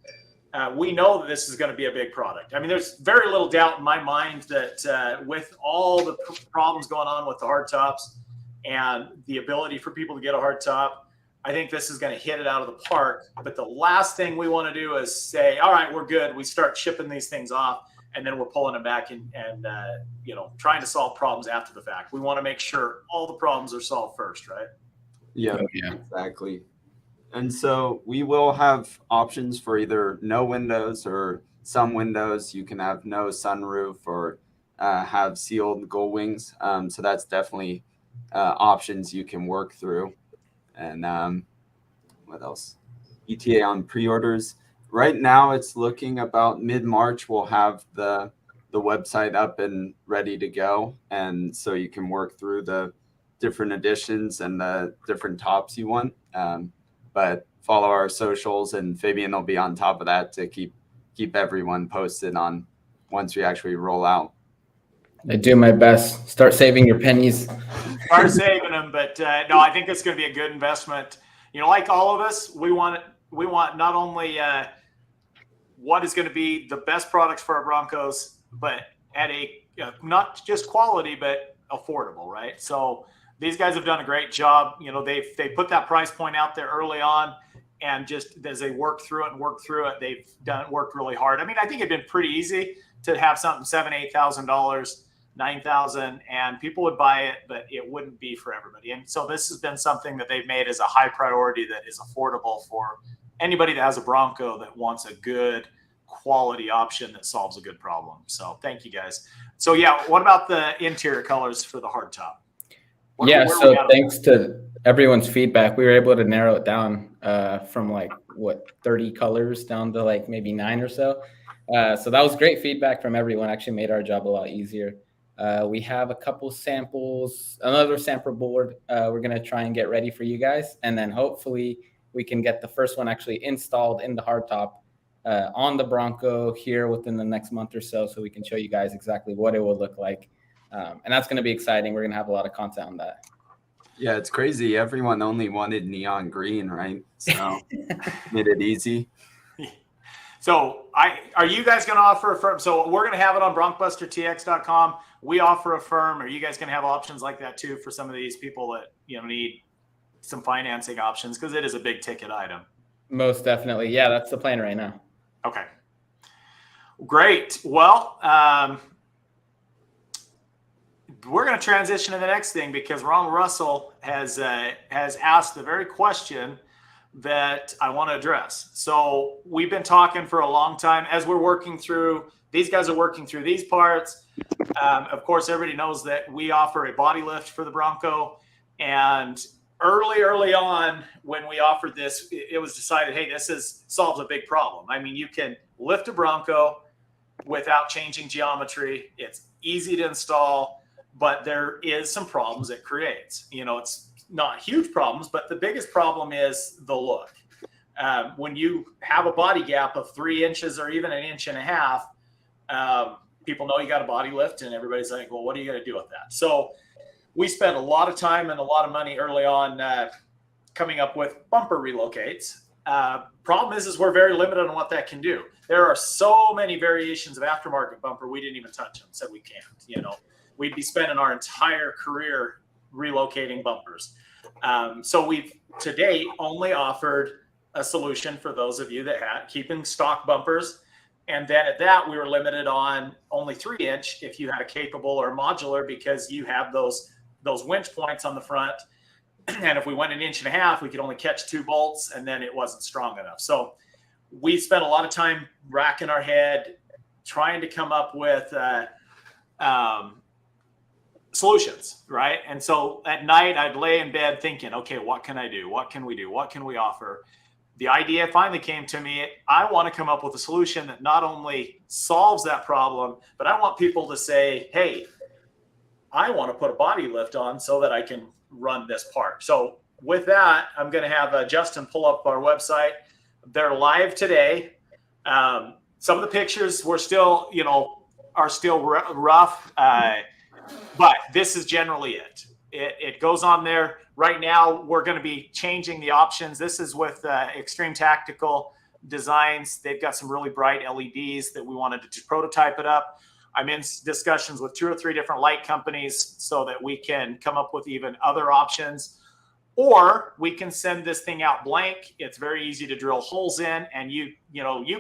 we know that this is going to be a big product. I mean, there's very little doubt in my mind that with all the problems going on with the hard tops and the ability for people to get a hard top, I think this is going to hit it out of the park. But the last thing we want to do is say, all right, we're good. We start shipping these things off, and then we're pulling them back and you know, trying to solve problems after the fact. We want to make sure all the problems are solved first, right? Yeah, exactly. And so we will have options for either no windows or some windows. You can have no sunroof or have sealed gull wings. So that's definitely options you can work through. And what else? ETA on pre-orders. Right now, it's looking about mid-March. We'll have the website up and ready to go, and so you can work through the different editions and the different tops you want. But follow our socials, and Fabian will be on top of that to keep everyone posted on once we actually roll out. I do my best. Start saving your pennies. Start saving them, but no, I think it's going to be a good investment. You know, like all of us, we want not only what is going to be the best products for our Broncos, but at a not just quality, but affordable, right? So these guys have done a great job. You know, they put that price point out there early on, and just as they work through it, they've worked really hard. I mean, I think it'd been pretty easy to have something $7,000, $8,000, $9,000, and people would buy it, but it wouldn't be for everybody. And so this has been something that they've made as a high priority that is affordable for anybody that has a Bronco that wants a good quality option that solves a good problem. So thank you guys. So yeah, what about the interior colors for the hardtop? So thanks to everyone's feedback, we were able to narrow it down from like 30 colors down to like maybe 9 or so. So that was great feedback from everyone. Actually made our job a lot easier. We have a couple samples, another sample board we're going to try and get ready for you guys. And then hopefully we can get the first one actually installed in the hardtop on the Bronco here within the next month or so we can show you guys exactly what it will look like. And that's going to be exciting. We're going to have a lot of content on that. Yeah, it's crazy. Everyone only wanted neon green, right? So made it easy. So are you guys going to offer a firm? So we're going to have it on BroncBusterTX.com. We offer a firm. Are you guys going to have options like that too for some of these people that need some financing options, because it is a big ticket item? Most definitely. Yeah, that's the plan right now. Okay. Great. Well, we're going to transition to the next thing, because Ron Russell has asked the very question that I want to address. So we've been talking for a long time as we're working through, these guys are working through these parts. Of course, everybody knows that we offer a body lift for the Bronco, and early on when we offered this, it was decided, hey, this solves a big problem. I mean, you can lift a Bronco without changing geometry. It's easy to install, but there is some problems it creates. You know, it's not huge problems, but the biggest problem is the look. When you have a body gap of 3 inches or even 1.5 inches, people know you got a body lift, and everybody's like, well, what are you going to do with that? So we spent a lot of time and a lot of money early on coming up with bumper relocates. Problem is we're very limited on what that can do. There are so many variations of aftermarket bumper, we didn't even touch them, said we can't. You know, we'd be spending our entire career relocating bumpers. So we've to date only offered a solution for those of you that had keeping stock bumpers. And then at that, we were limited on only 3-inch if you had a capable or modular, because you have those winch points on the front. And if we went 1.5 inches, we could only catch 2 bolts, and then it wasn't strong enough. So we spent a lot of time racking our head, trying to come up with solutions, right? And so at night, I'd lay in bed thinking, okay, what can I do? What can we do? What can we offer? The idea finally came to me. I want to come up with a solution that not only solves that problem, but I want people to say, hey, I want to put a body lift on so that I can run this part. So with that, I'm going to have Justin pull up our website. They're live today. Some of the pictures were still, you know, are still rough, but this is generally it. It goes on there. Right now, we're going to be changing the options. This is with Extreme Tactical Designs. They've got some really bright LEDs that we wanted to prototype it up. I'm in discussions with 2 or 3 different light companies so that we can come up with even other options. Or we can send this thing out blank. It's very easy to drill holes in, and you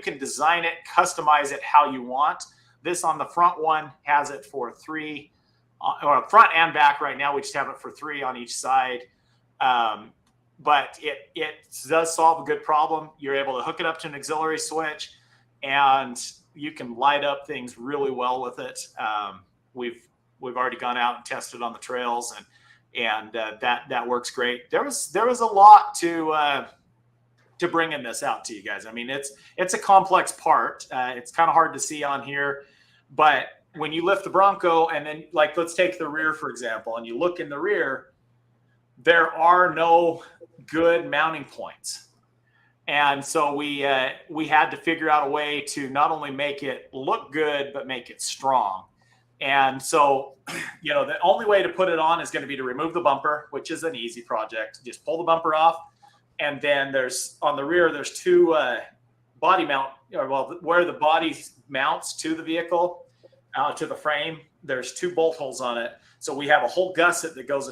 can design it, customize it how you want. This on the front one has it for 3, or front and back. Right now we just have it for 3 on each side. But it does solve a good problem. You're able to hook it up to an auxiliary switch, and you can light up things really well with it. We've already gone out and tested on the trails, and that works great. There was a lot to bringing this out to you guys. I mean, it's a complex part. It's kind of hard to see on here, but when you lift the Bronco, and then, like, let's take the rear, for example, and you look in the rear, there are no good mounting points. And so we had to figure out a way to not only make it look good, but make it strong. And so, you know, the only way to put it on is going to be to remove the bumper, which is an easy project. Just pull the bumper off. And then on the rear, there's 2 body mount, where the body mounts to the vehicle, to the frame, there's 2 bolt holes on it. So we have a whole gusset that goes,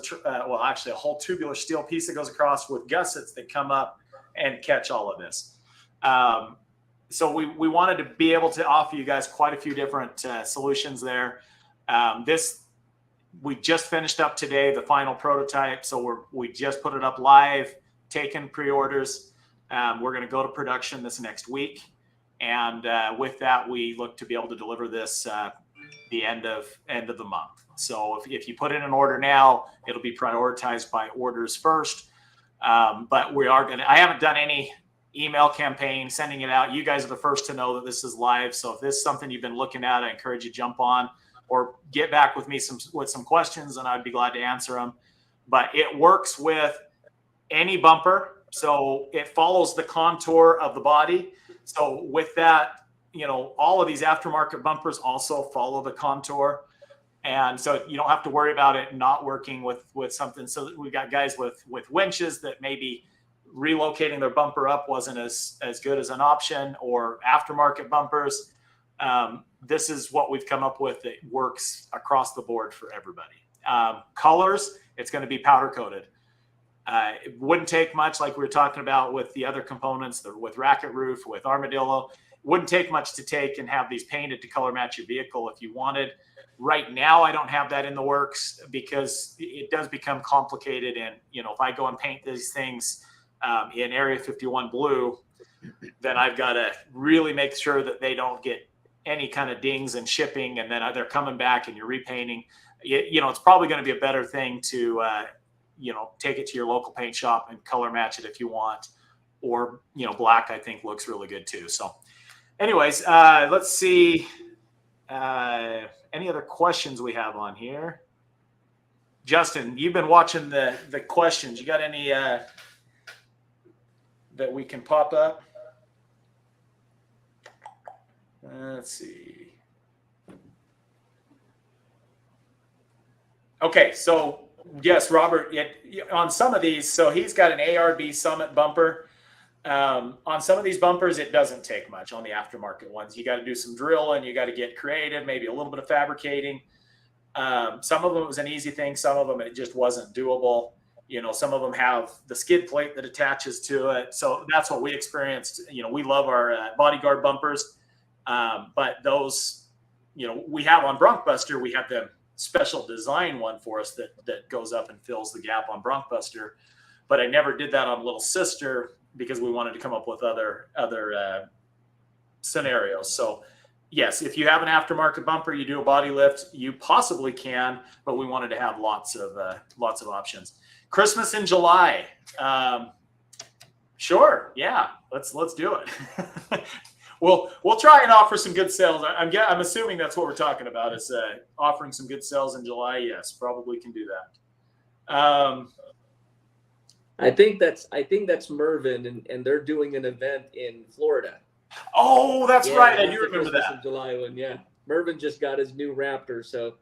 actually a whole tubular steel piece that goes across with gussets that come up and catch all of this. So we wanted to be able to offer you guys quite a few different solutions there. We just finished up today, the final prototype. So we just put it up live, taken pre-orders. We're going to go to production this next week. And with that, we look to be able to deliver this the end of the month. So if you put in an order now, it'll be prioritized by orders first. But I haven't done any email campaign sending it out. You guys are the first to know that this is live. So if this is something you've been looking at, I encourage you to jump on or get back with me with some questions, and I'd be glad to answer them. But it works with any bumper. So it follows the contour of the body. So with that, you know, all of these aftermarket bumpers also follow the contour. And so you don't have to worry about it not working with something. So we've got guys with winches that maybe relocating their bumper up wasn't as good as an option, or aftermarket bumpers. This is what we've come up with that works across the board for everybody. Colors, it's going to be powder coated. It wouldn't take much, like we were talking about with the other components, with Racket Roof, with Armadillo. It wouldn't take much to take and have these painted to color match your vehicle if you wanted. Right now, I don't have that in the works because it does become complicated. And, you know, if I go and paint these things in Area 51 blue, then I've got to really make sure that they don't get any kind of dings in shipping, and then they're coming back and you're repainting. You know, it's probably going to be a better thing to, you know, take it to your local paint shop and color match it if you want. Or, you know, black, I think, looks really good too. So anyways, let's see. Any other questions we have on here? Justin, you've been watching the questions. You got any that we can pop up? Let's see. Okay, so yes, Robert, on some of these, so he's got an ARB Summit bumper. On some of these bumpers, it doesn't take much on the aftermarket ones. You got to do some drilling, you got to get creative, maybe a little bit of fabricating. Some of them it was an easy thing. Some of them it just wasn't doable. You know, some of them have the skid plate that attaches to it. So that's what we experienced. You know, we love our bodyguard bumpers. But those, you know, we have on BroncBuster, we have the special design one for us that goes up and fills the gap on BroncBuster. But I never did that on Little Sister because we wanted to come up with other scenarios. So yes, if you have an aftermarket bumper, you do a body lift, you possibly can, but we wanted to have lots of options. Christmas in July. Sure. Yeah. Let's do it. We'll try and offer some good sales. I'm assuming that's what we're talking about is offering some good sales in July. Yes, probably can do that. I think that's Mervin, and they're doing an event in Florida. Oh, that's right. I do remember that. In July one, yeah. Mervin just got his new Raptor, so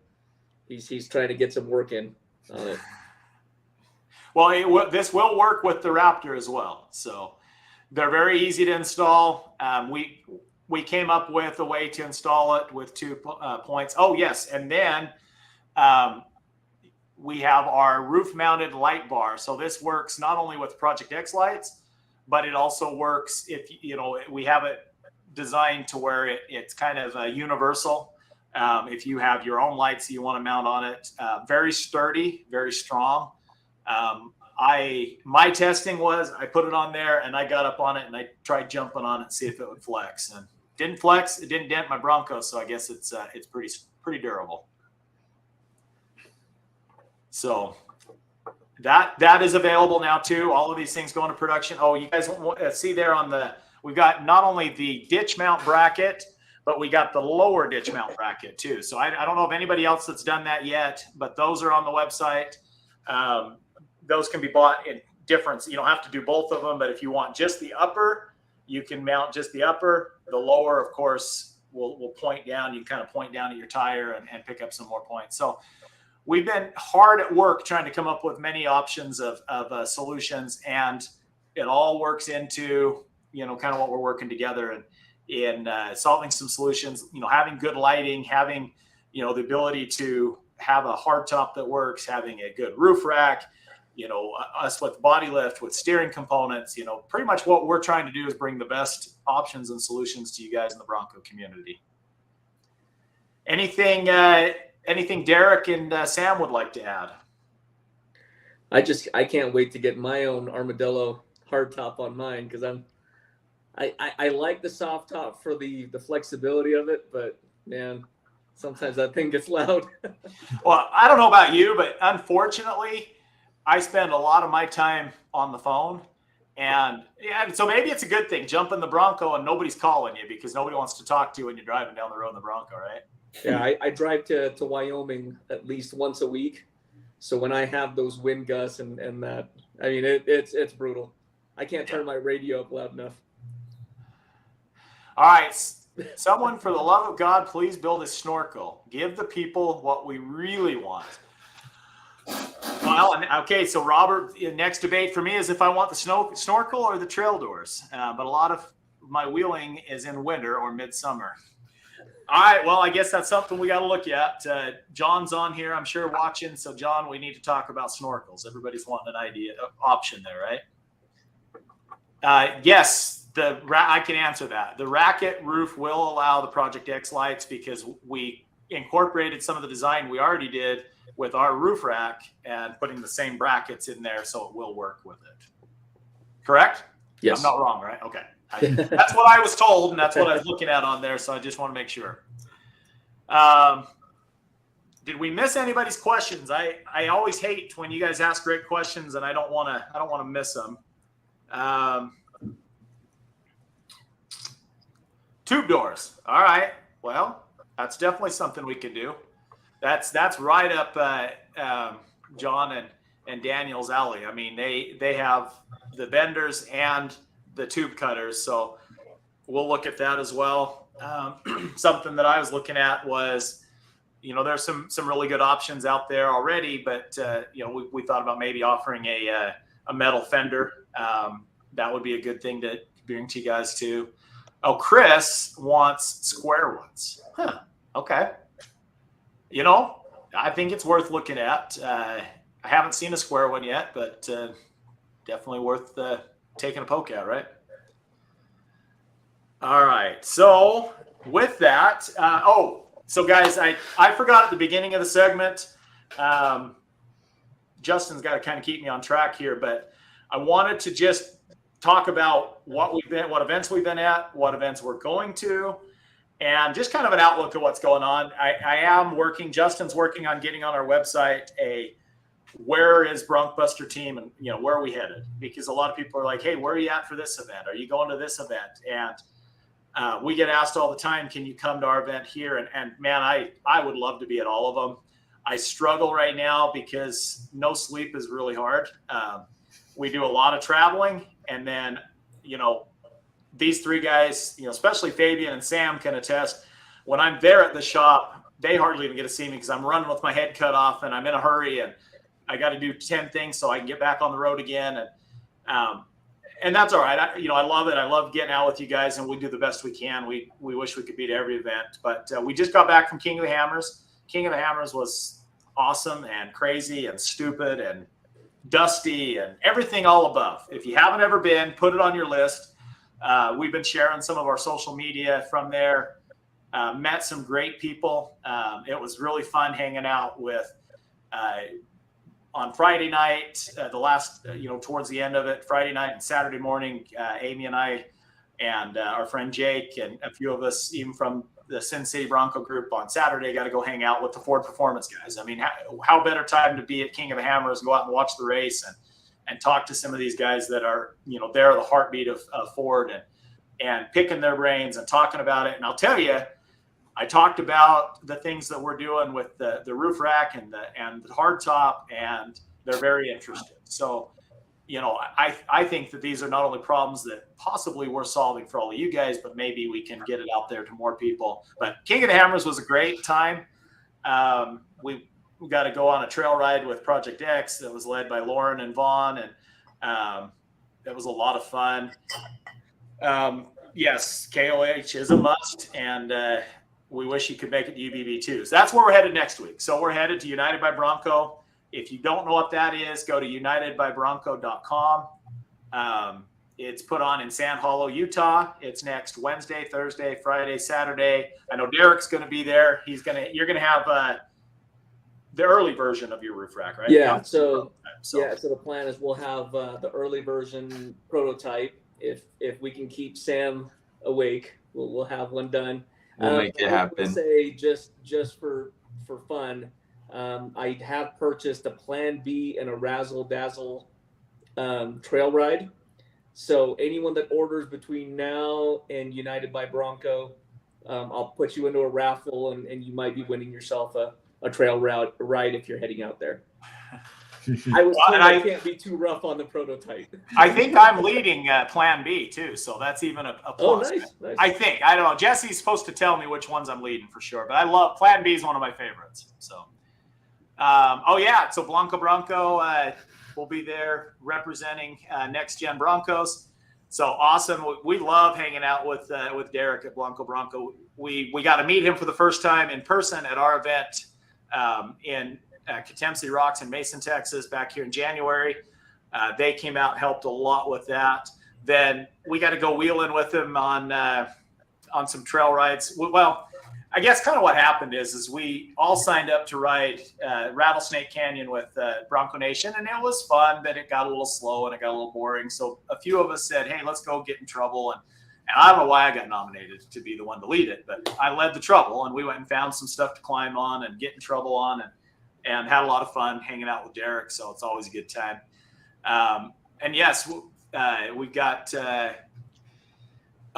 he's trying to get some work in on it. Well, this will work with the Raptor as well. So they're very easy to install. We came up with a way to install it with 2 points. Oh, yes. And then we have our roof-mounted light bar. So this works not only with Project X lights, but it also works if, you know, we have it designed to where it's kind of universal. If you have your own lights you want to mount on it, very sturdy, very strong. My testing was I put it on there and I got up on it and I tried jumping on it and see if it would flex, and didn't flex. It didn't dent my Bronco, so I guess it's pretty durable. So that is available now too. All of these things go into production. Oh, you guys see there we've got not only the ditch mount bracket, but we got the lower ditch mount bracket too. So I don't know of anybody else that's done that yet, but those are on the website. Those can be bought in difference. You don't have to do both of them, but if you want just the upper, you can mount just the upper. The lower, of course, will point down. You kind of point down at your tire and pick up some more points. So we've been hard at work trying to come up with many options of solutions, and it all works into, you know, kind of what we're working together and in solving some solutions, you know, having good lighting, having, you know, the ability to have a hard top that works, having a good roof rack, you know, us with body lift, with steering components, you know, pretty much what we're trying to do is bring the best options and solutions to you guys in the Bronco community. Anything Derek and Sam would like to add? I can't wait to get my own Armadillo hardtop on mine, because I like the soft top for the flexibility of it, but man, sometimes that thing gets loud. Well, I don't know about you, but unfortunately, I spend a lot of my time on the phone, and so maybe it's a good thing. Jump in the Bronco and nobody's calling you because nobody wants to talk to you when you're driving down the road in the Bronco, right? Yeah, I drive to Wyoming at least once a week. So when I have those wind gusts and that, I mean, it's brutal. I can't turn my radio up loud enough. All right. Someone, for the love of God, please build a snorkel. Give the people what we really want. Well, okay, so Robert, the next debate for me is if I want the snorkel or the trail doors. But a lot of my wheeling is in winter or midsummer. All right, well, I guess that's something we got to look at. John's on here, I'm sure, watching. So, John, we need to talk about snorkels. Everybody's wanting an option there, right? Yes, I can answer that. The Raket roof will allow the Project X lights because we incorporated some of the design we already did with our roof rack and putting the same brackets in there, so it will work with it. Correct? Yes. I'm not wrong, right? Okay. That's what I was told, and that's what I was looking at on there, so I just want to make sure. Did we miss anybody's questions? I always hate when you guys ask great questions, and I don't want to miss them. Tube doors. All right. Well, That's definitely something we can do. That's right up John and Daniel's alley. I mean, they have the benders and the tube cutters, so we'll look at that as well. Something that I was looking at was, there's some really good options out there already, but we thought about maybe offering a metal fender. That would be a good thing to bring to you guys too. Oh, Chris wants square ones. Huh. Okay. I think it's worth looking at. I haven't seen a square one yet, but definitely worth taking a poke at, right? All right. So with that, so guys, I forgot at the beginning of the segment. Justin's got to kind of keep me on track here, but I wanted to just talk about what events we've been at, what events we're going to, and just kind of an outlook of what's going on. Justin's working on getting on our website where is BroncBuster team, and where are we headed? Because a lot of people are like, hey, where are you at for this event? Are you going to this event? And we get asked all the time, can you come to our event here? And man, I would love to be at all of them. I struggle right now because no sleep is really hard. We do a lot of traveling, and then, these three guys, especially Fabian and Sam can attest, when I'm there at the shop, they hardly even get to see me because I'm running with my head cut off and I'm in a hurry and I got to do 10 things so I can get back on the road again. And that's all right. I love it. I love getting out with you guys, and we do the best we can. We wish we could be to every event, but we just got back from King of the Hammers. King of the Hammers was awesome and crazy and stupid and dusty and everything all above. If you haven't ever been, put it on your list. We've been sharing some of our social media from there. Met some great people. It was really fun hanging out with on Friday night, towards the end of it, Friday night and Saturday morning, Amy and I and our friend Jake and a few of us, even from the Sin City Bronco group, on Saturday got to go hang out with the Ford Performance guys. I mean, how better time to be at King of the Hammers, go out and watch the race and talk to some of these guys that are, they're the heartbeat of Ford and picking their brains and talking about it. And I'll tell you, I talked about the things that we're doing with the roof rack and the hard top, and they're very interested. So, I think that these are not only problems that possibly we're solving for all of you guys, but maybe we can get it out there to more people. But King of the Hammers was a great time. We got to go on a trail ride with Project X that was led by Lauren and Vaughn, and that was a lot of fun. Yes, KOH is a must, and we wish you could make it to UBB too. So that's where we're headed next week. So we're headed to United by Bronco. If you don't know what that is, go to unitedbybronco.com. It's put on in Sand Hollow, Utah. It's next Wednesday, Thursday, Friday, Saturday. I know Derek's going to be there. You're going to have the early version of your roof rack, right? Yeah. So the plan is we'll have the early version prototype. If we can keep Sam awake, we'll have one done. We'll make it happen. I would say just for fun, I have purchased a Plan B and a Razzle Dazzle trail ride. So anyone that orders between now and United by Bronco, I'll put you into a raffle, and you might be winning yourself a trail ride if you're heading out there. I was told I can't be too rough on the prototype. I think I'm leading Plan B too, so that's even a plus. Oh, nice. I think. I don't know. Jesse's supposed to tell me which ones I'm leading for sure, but I love Plan B is one of my favorites. So, so Bronco will be there representing Next Gen Broncos. So awesome. We love hanging out with Derek at Bronco. We got to meet him for the first time in person at our event in Katemsi Rocks in Mason, Texas, back here in January. They came out and helped a lot with that. Then we got to go wheeling with them on some trail rides. Well, I guess kind of what happened is we all signed up to ride Rattlesnake Canyon with Bronco Nation, and it was fun, but it got a little slow and it got a little boring. So a few of us said, hey, let's go get in trouble. And I don't know why I got nominated to be the one to lead it, but I led the trouble, and we went and found some stuff to climb on and get in trouble on, and had a lot of fun hanging out with Derek. So it's always a good time. And yes, we've got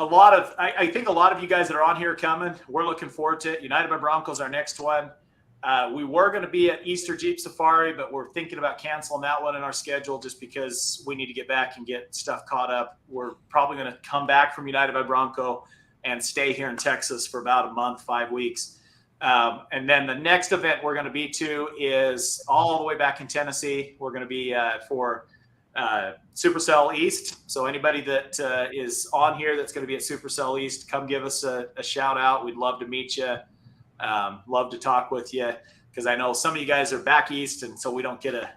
I think a lot of you guys that are on here are coming. We're looking forward to it. United by Broncos, our next one. We were going to be at Easter Jeep Safari, but we're thinking about canceling that one in our schedule just because we need to get back and get stuff caught up. We're probably going to come back from United by Bronco and stay here in Texas for about a month, 5 weeks. And then the next event we're going to be to is all the way back in Tennessee. We're going to be for Supercell East. So anybody that is on here that's going to be at Supercell East, come give us a shout out. We'd love to meet you. Love to talk with you because I know some of you guys are back east, and so we don't get to,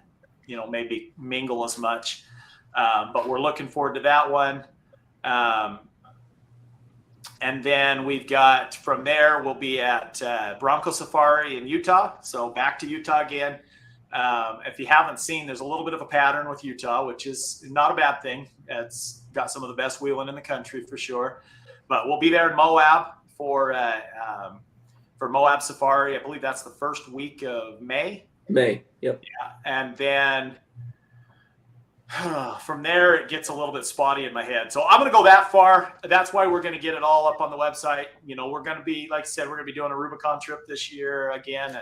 maybe mingle as much. But we're looking forward to that one. And then we've got from there, we'll be at Bronco Safari in Utah. So back to Utah again. If you haven't seen, there's a little bit of a pattern with Utah, which is not a bad thing. It's got some of the best wheeling in the country for sure. But we'll be there in Moab for Moab Safari. I believe that's the first week of May. Yep. Yeah. And then from there, it gets a little bit spotty in my head. So I'm going to go that far. That's why we're going to get it all up on the website. We're going to be, like I said, we're going to be doing a Rubicon trip this year again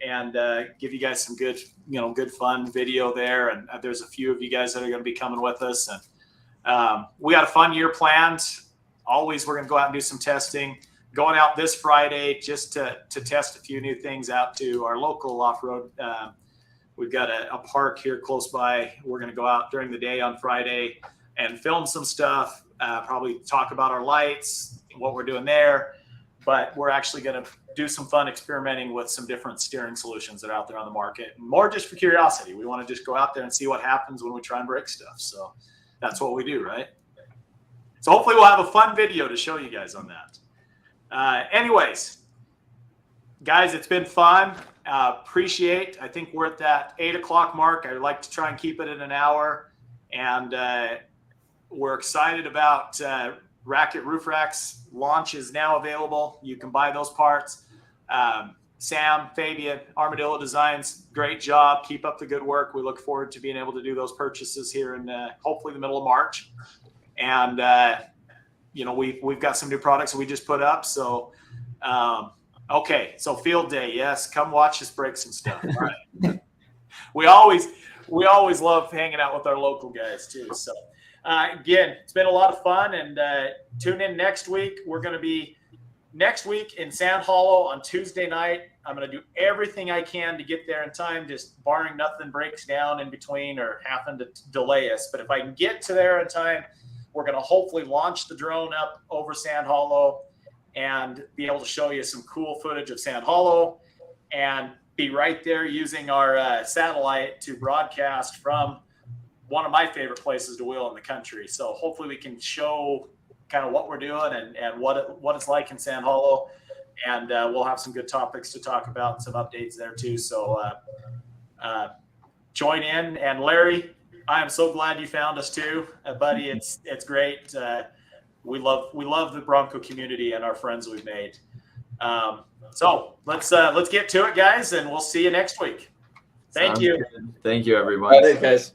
and give you guys some good, good fun video there. And there's a few of you guys that are going to be coming with us. And we got a fun year planned. Always, we're going to go out and do some testing. Going out this Friday just to test a few new things out to our local off-road. We've got a park here close by. We're going to go out during the day on Friday and film some stuff, probably talk about our lights, what we're doing there. But we're actually going to do some fun experimenting with some different steering solutions that are out there on the market. More just for curiosity. We want to just go out there and see what happens when we try and break stuff. So that's what we do, right? So hopefully we'll have a fun video to show you guys on that. Anyways, guys, it's been fun. Appreciate. I think we're at that 8 o'clock mark. I like to try and keep it in an hour. And we're excited about Raket Roof Racks. Launch is now available. You can buy those parts. Sam, Fabian, Armadillo Designs, great job. Keep up the good work. We look forward to being able to do those purchases here in hopefully the middle of March. And we've got some new products that we just put up. So, okay. So field day. Yes. Come watch us break some stuff. All right. We always love hanging out with our local guys too. So, again, it's been a lot of fun, and tune in next week. We're going to be next week in Sand Hollow on Tuesday night. I'm going to do everything I can to get there in time, just barring nothing breaks down in between or happen to delay us. But if I can get to there in time, we're going to hopefully launch the drone up over Sand Hollow and be able to show you some cool footage of Sand Hollow and be right there using our satellite to broadcast from one of my favorite places to wheel in the country. So hopefully we can show kind of what we're doing and what it's like in Sand Hollow. And we'll have some good topics to talk about and some updates there too. So join in. And Larry, I am so glad you found us too, buddy. It's great. We love the Bronco community and our friends we've made. So let's get to it, guys, and we'll see you next week. Thank you. Good. Thank you, everyone. Thanks, guys.